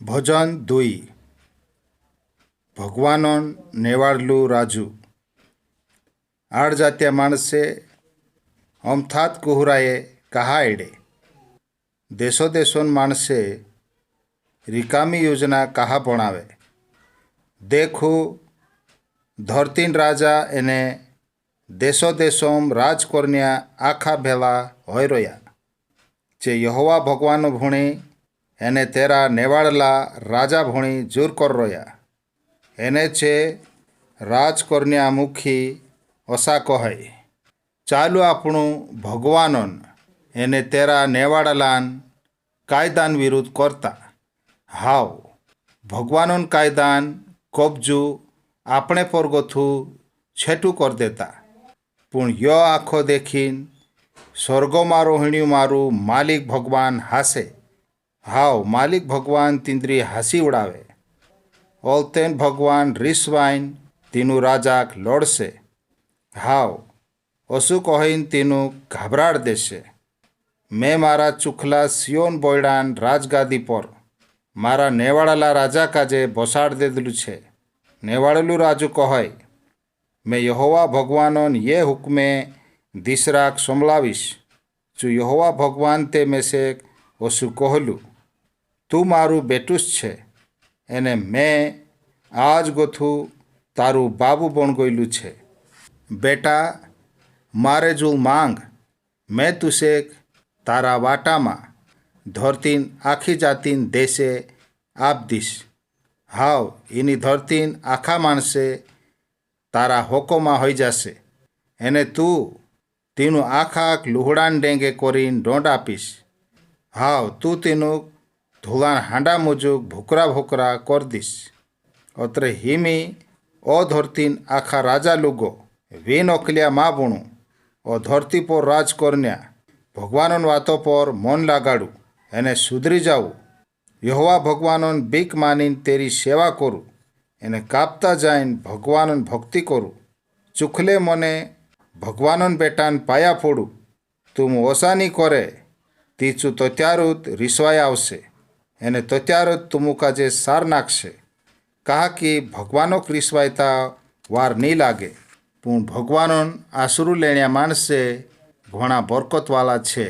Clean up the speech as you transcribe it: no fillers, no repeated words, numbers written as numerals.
ભજન દુઈ ભગવાનો નેવાળલું રાજુ આડજાત્યા માણસે અમથાત કુહરાએ કહા એડે દેશો દેશોન માણસે રિકામી યોજના કહા ભણાવે દેખું ધરતીન રાજા એને દેશો દેશોમ રાજ કરન્યા આખા ભેલા હોય રહ્યા જે યહોવા ભગવાન ભૂણી એને તેરા નેવાળલા રાજા ભૂણી જૂર કર રહ્યા એને છે રાજ કરન્યા મુખી અસા કહે ચાલુ આપણું ભગવાનોન એને તેરા નેવાળલાન કાયદાન વિરુદ્ધ કરતા હાવ ભગવાનોન કાયદાન કબજુ આપણે પર ગોથું છેટું કર દેતા પણ યો આખો દેખીન સ્વર્ગોમાં રોહિણ્યું મારું માલિક ભગવાન હાસે હાવ માલિક ભગવાન તિંદ્રી હાસી ઉડાવે ઓલતેન ભગવાન રીસવાઈન તેનું રાજાક લડશે હાવ ઓસું કહીને તેનું ઘબરાડ દેશે મેં મારા ચુખલા સિયોન બોયડાન રાજગાદી પર મારા નેવાળેલા રાજા કાજે બસાડ દેલું છે નેવાળેલું રાજુ કહે મેં યહોવા ભગવાનોન યે હુકમે દીસરાક સંભળાવીશ જો યહોવા ભગવાન તે મેસે ઓસું કહલું તું મારું બેટું જ છે એને મેં આજ ગોથું તારું બાબુ પણ ગયેલું છે બેટા મારે જો માંગ મેં તુસે તારા વાટામાં ધરતીન આખી જાતીન દેશે આપ દીશ હાવ એની ધરતીન આખા માણસે તારા હોકોમાં હોઈ જશે એને તું તેનું આખા લુહડાન ડેંગે કરીને દોંડ આપીશ હાવ તું તેનું ધોલાણ હાંડા મુજબ ભૂકરા ભૂકરા કર દીશ અત્રે હિમી ઓ ધરતીન આખા રાજા લુગો વીન ઓકલ્યા મા બુણું ઓ ધરતી પર રાજ કરન્યા ભગવાનોન વાતો પર મન લાગાડું એને સુધરી જાવું યહોવા ભગવાનોન બીક માનીને તેરી સેવા કરું એને કાપતા જઈને ભગવાનોન ભક્તિ કરું ચુખલે મને ભગવાનોન બેટાન પાયા ફોડું તું ઓસાની કરે તીચું તો ત્યારું જ રીસવાય આવશે એને તો ત્યારું જ તું કાજે સાર નાખશે કહા કે ભગવાનો રીસવાયતા વાર નહીં લાગે પણ ભગવાનોન આસરું લેણ્યા માણસે ઘણા બરકતવાળા છે